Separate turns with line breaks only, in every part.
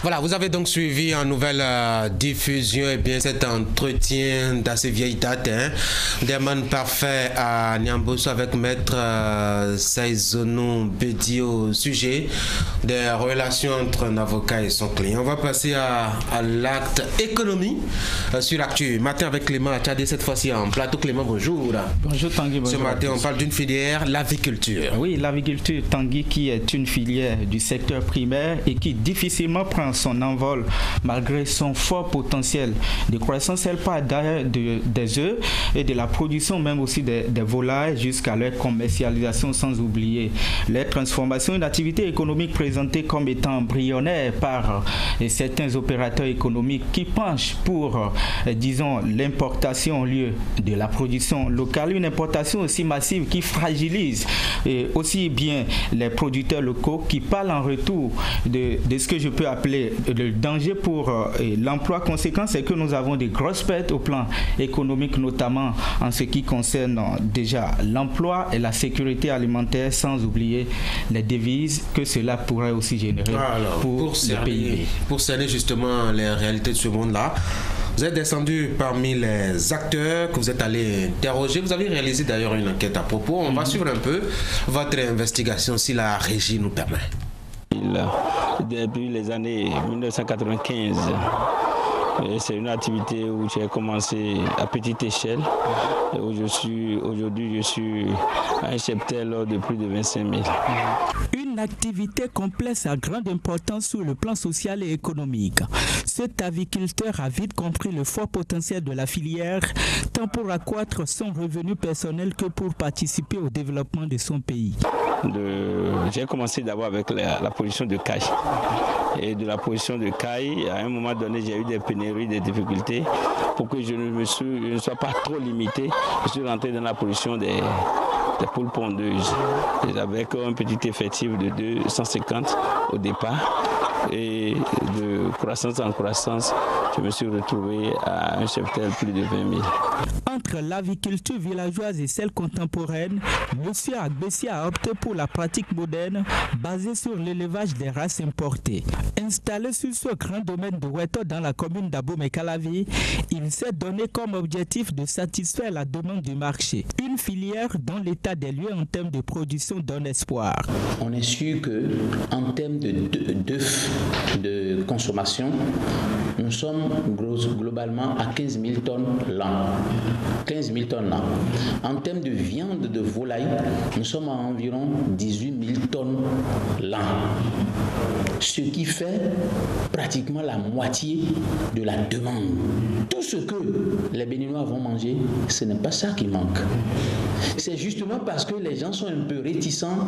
Voilà, vous avez donc suivi en nouvelle diffusion cet entretien d'assez vieille date, des man parfait à Niamboso avec Maître Saizonou Bedi au sujet des relations entre un avocat et son client. On va passer à l'acte économie sur l'actu. Matin avec Clément Achadé, cette fois-ci en plateau. Clément, bonjour.
Bonjour Tanguy, bonjour.
Ce matin, on parle d'une filière, l'aviculture.
Oui, l'aviculture, Tanguy, qui est une filière du secteur primaire et qui difficilement prend son envol malgré son fort potentiel de croissance. Elle part d'ailleurs des œufs et de la production même aussi des volailles jusqu'à leur commercialisation, sans oublier leur transformation. Une activité économique présentée comme étant embryonnaire par certains opérateurs économiques qui penchent pour, disons, l'importation au lieu de la production locale. Une importation aussi massive qui fragilise aussi bien les producteurs locaux, qui parlent en retour de ce que je peux appeler le danger pour l'emploi. Conséquence, c'est que nous avons des grosses pertes au plan économique, notamment en ce qui concerne déjà l'emploi et la sécurité alimentaire, sans oublier les devises que cela pourrait aussi générer pour le PIB.
Pour cerner justement les réalités de ce monde-là, vous êtes descendu parmi les acteurs que vous êtes allé interroger. Vous avez réalisé d'ailleurs une enquête à propos. On va suivre un peu votre investigation si la régie nous permet.
Depuis les années 1995, c'est une activité où j'ai commencé à petite échelle. Aujourd'hui, je suis un cheptel de plus de 25 000.
Une activité complexe à grande importance sur le plan social et économique. Cet aviculteur a vite compris le fort potentiel de la filière, tant pour accroître son revenu personnel que pour participer au développement de son pays.
J'ai commencé d'abord avec la production de caille. Et de la production de caille, à un moment donné, j'ai eu des pénuries, des difficultés. Pour que je ne sois pas trop limité, je suis rentré dans la production des poules pondeuses. Avec un petit effectif de 250 au départ. Et de croissance en croissance, je me suis retrouvé à un cheptel plus de 20 000.
Entre l'aviculture villageoise et celle contemporaine, M. Agbessi a opté pour la pratique moderne basée sur l'élevage des races importées. Installé sur ce grand domaine de Weto dans la commune d'Abomey-Calavi, il s'est donné comme objectif de satisfaire la demande du marché. Une filière dont l'état des lieux en termes de production donne espoir.
On est sûr qu'en termes d'œufs de consommation, nous sommes globalement à 15 000 tonnes l'an. 15 000 tonnes l'an. En termes de viande de volaille, nous sommes à environ 18 000 tonnes l'an. Ce qui fait pratiquement la moitié de la demande. Tout ce que les Béninois vont manger, ce n'est pas ça qui manque. C'est justement parce que les gens sont un peu réticents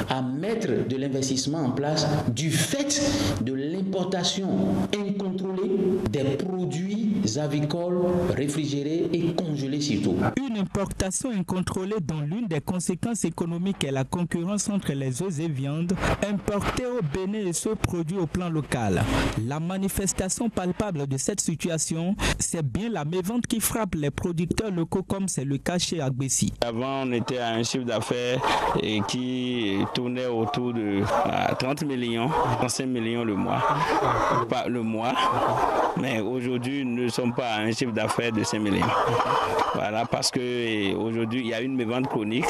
à mettre de l'investissement en place du fait de l'importation incontrôlée des produits avicoles réfrigérés et congelés surtout.
Une importation incontrôlée dont l'une des conséquences économiques est la concurrence entre les œufs et viandes importés au Bénin et ceux produits au plan local. La manifestation palpable de cette situation, c'est bien la mévente qui frappe les producteurs locaux, comme c'est le cas chez Agbessi.
Avant, on était à un chiffre d'affaires qui tournait autour de 30 millions, 35 millions le mois. Pas le mois, mais aujourd'hui, nous ne sommes pas à un chiffre d'affaires de 5 millions. Voilà, parce qu'aujourd'hui, il y a une mévente chronique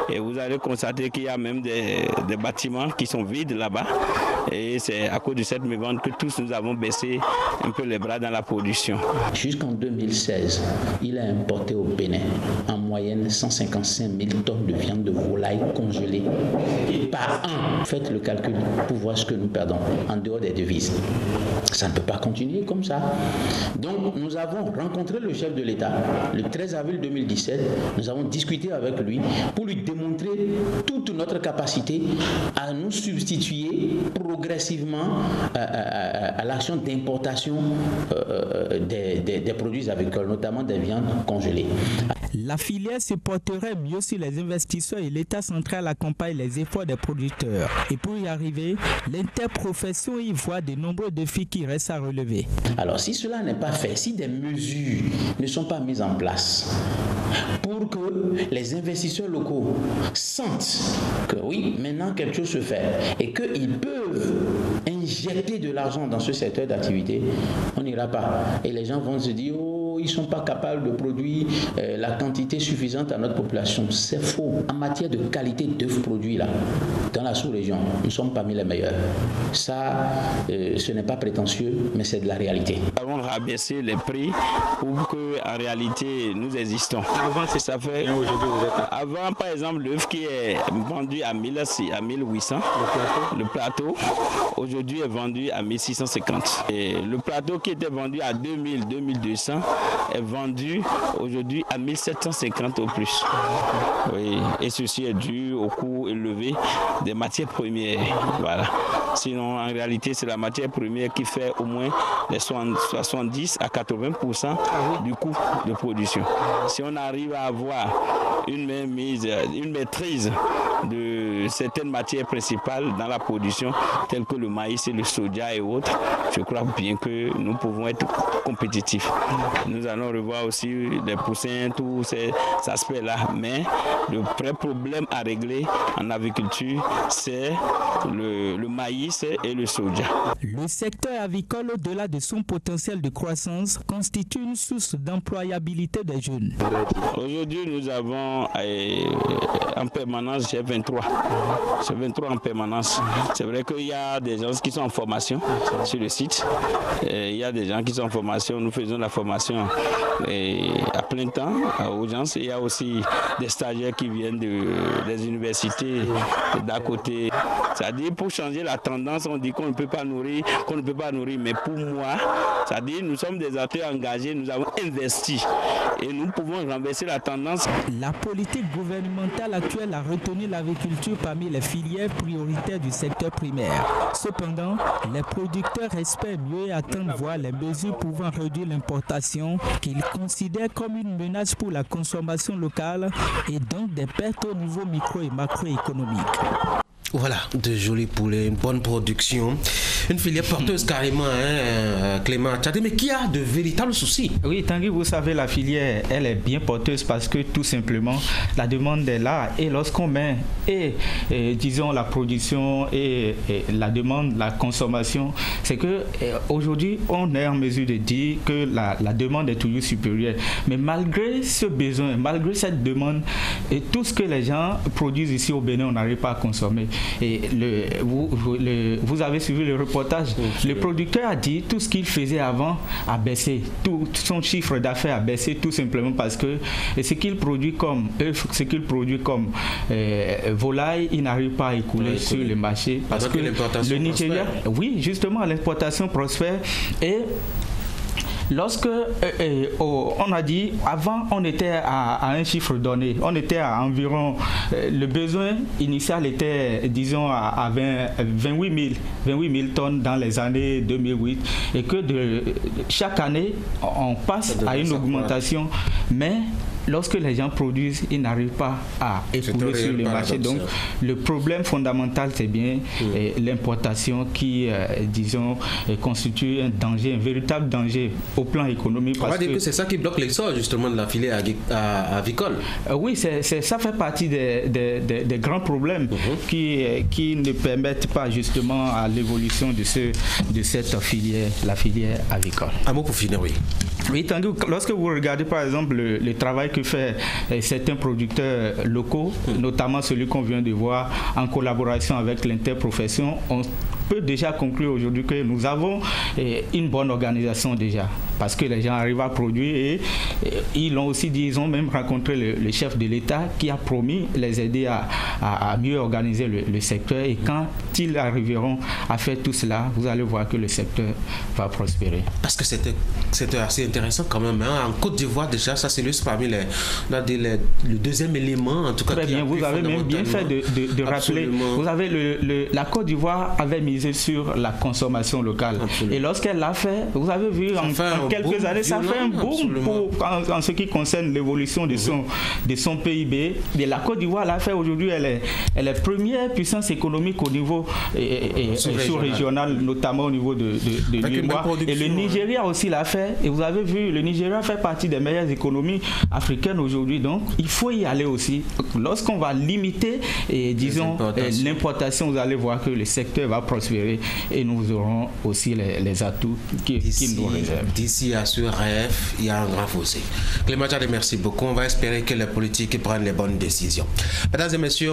et vous allez constater qu'il y a même des bâtiments qui sont vides là-bas. Et c'est à cause de cette mévente que tous nous avons baissé un peu les bras dans la production.
Jusqu'en 2016, il a importé au Bénin en moyenne 155 000 tonnes de viande de volaille congelée par an. Faites le calcul pour voir ce que nous perdons en dehors des devises. Ça ne peut pas continuer comme ça. Donc nous avons rencontré le chef de l'État le 13 avril 2017. Nous avons discuté avec lui pour lui démontrer toute notre capacité à nous substituer progressivement à l'action d'importation des produits avicoles, notamment des viandes congelées.
La filière se porterait mieux si les investisseurs et l'État central accompagnent les efforts des producteurs. Et pour y arriver, l'interprofession y voit de nombreux défis qui restent à relever.
Alors si cela n'est pas fait, si des mesures ne sont pas mises en place pour que les investisseurs locaux sentent que oui, maintenant quelque chose se fait et qu'ils peuvent injecter de l'argent dans ce secteur d'activité, on n'ira pas. Et les gens vont se dire, ils ne sont pas capables de produire la quantité suffisante à notre population. C'est faux. En matière de qualité d'œufs produits, là, dans la sous-région, nous sommes parmi les meilleurs. Ça, ce n'est pas prétentieux, mais c'est de la réalité.
Nous avons rabaissé les prix pour qu'en réalité, nous existons. Avant, c'est ça fait. Avant, par exemple, l'œuf qui est vendu à 1800, le plateau, aujourd'hui est vendu à 1650. Et le plateau qui était vendu à 2000, 2200 est vendu aujourd'hui à 1750 au plus. Oui, et ceci est dû au coût élevé des matières premières. Voilà. Sinon, en réalité, c'est la matière première qui fait au moins les 70 à 80% du coût de production. Si on arrive à avoir une maîtrise de certaines matières principales dans la production, telles que le maïs et le soja et autres, je crois bien que nous pouvons être compétitifs. Nous allons revoir aussi les poussins, tous ces aspects-là. Mais le vrai problème à régler en agriculture, c'est le maïs et le soja.
Le secteur avicole, au-delà de son potentiel de croissance, constitue une source d'employabilité des jeunes.
Aujourd'hui, nous avons en permanence G23. G23 en permanence. C'est vrai qu'il y a des gens qui sont en formation sur le site. Il y a des gens qui sont en formation. Nous faisons la formation à plein temps aux gens. Il y a aussi des stagiaires qui viennent des universités d'à côté. C'est-à-dire, pour changer la tendance, on dit qu'on ne peut pas nourrir, mais pour moi, c'est-à-dire, nous sommes des acteurs engagés, nous avons investi et nous pouvons renverser la tendance.
La politique gouvernementale actuelle a retenu l'agriculture parmi les filières prioritaires du secteur primaire. Cependant, les producteurs espèrent mieux attendre voir les mesures pouvant réduire l'importation qu'ils considèrent comme une menace pour la consommation locale et donc des pertes au niveau micro et macroéconomique.
Voilà, de jolis poulets, une bonne production, une filière porteuse carrément, Clément Tchadé, mais qui a de véritables soucis.
Oui, Tanguy, vous savez, la filière, elle est bien porteuse parce que tout simplement, la demande est là et lorsqu'on met, disons, la production et la demande, la consommation, c'est que aujourd'hui, on est en mesure de dire que la demande est toujours supérieure. Mais malgré ce besoin, malgré cette demande, et tout ce que les gens produisent ici au Bénin, on n'arrive pas à consommer. Et vous avez suivi le reportage. Le producteur a dit tout ce qu'il faisait avant a baissé. Tout son chiffre d'affaires a baissé tout simplement parce que ce qu'il produit comme œuf, ce qu'il produit comme volaille, il n'arrive pas à écouler sur le marché. Parce que le Nigeria, oui, justement, l'importation prospère et lorsque on a dit, avant on était à un chiffre donné, on était à environ, le besoin initial était, disons, à 28 000 tonnes dans les années 2008 et que chaque année on passe à une augmentation, mais lorsque les gens produisent, ils n'arrivent pas à écouler sur le marché. Donc, le problème fondamental, c'est bien l'importation qui, disons, constitue un danger, un véritable danger au plan économique.
On va dire que c'est ça qui bloque l'essor, justement, de la filière avicole.
Oui, ça fait partie des grands problèmes qui ne permettent pas, justement, à l'évolution de cette filière, la filière avicole.
Un mot pour finir, oui.
Oui, tandis que lorsque vous regardez par exemple le travail que fait certains producteurs locaux, notamment celui qu'on vient de voir en collaboration avec l'interprofession, on peut déjà conclure aujourd'hui que nous avons une bonne organisation déjà, parce que les gens arrivent à produire et ils l'ont aussi dit, ils ont même rencontré le chef de l'État qui a promis les aider à mieux organiser le secteur et quand ils arriveront à faire tout cela, vous allez voir que le secteur va prospérer.
Parce que c'était assez intéressant quand même. En Côte d'Ivoire déjà, ça c'est juste parmi le deuxième élément en tout cas.
Très bien, vous avez même bien fait de rappeler. Vous avez la Côte d'Ivoire avait misé sur la consommation locale. Absolument. Et lorsqu'elle l'a fait, vous avez vu en quelques années, ça fait un boom en ce qui concerne l'évolution de son PIB. Et la Côte d'Ivoire l'a fait aujourd'hui, elle est première puissance économique au niveau sous-régional, notamment au niveau de l'UEMOA. Et le Nigeria aussi l'a fait. Et vous avez vu, le Nigeria fait partie des meilleures économies africaines aujourd'hui. Donc, il faut y aller aussi. Lorsqu'on va limiter, disons, l'importation, vous allez voir que le secteur va prospérer. prospérer et nous aurons aussi les atouts qui nous réservent.
D'ici à ce rêve, il y a un grand fossé. Clément Tchadé, merci beaucoup. On va espérer que les politiques prennent les bonnes décisions. Mesdames et messieurs,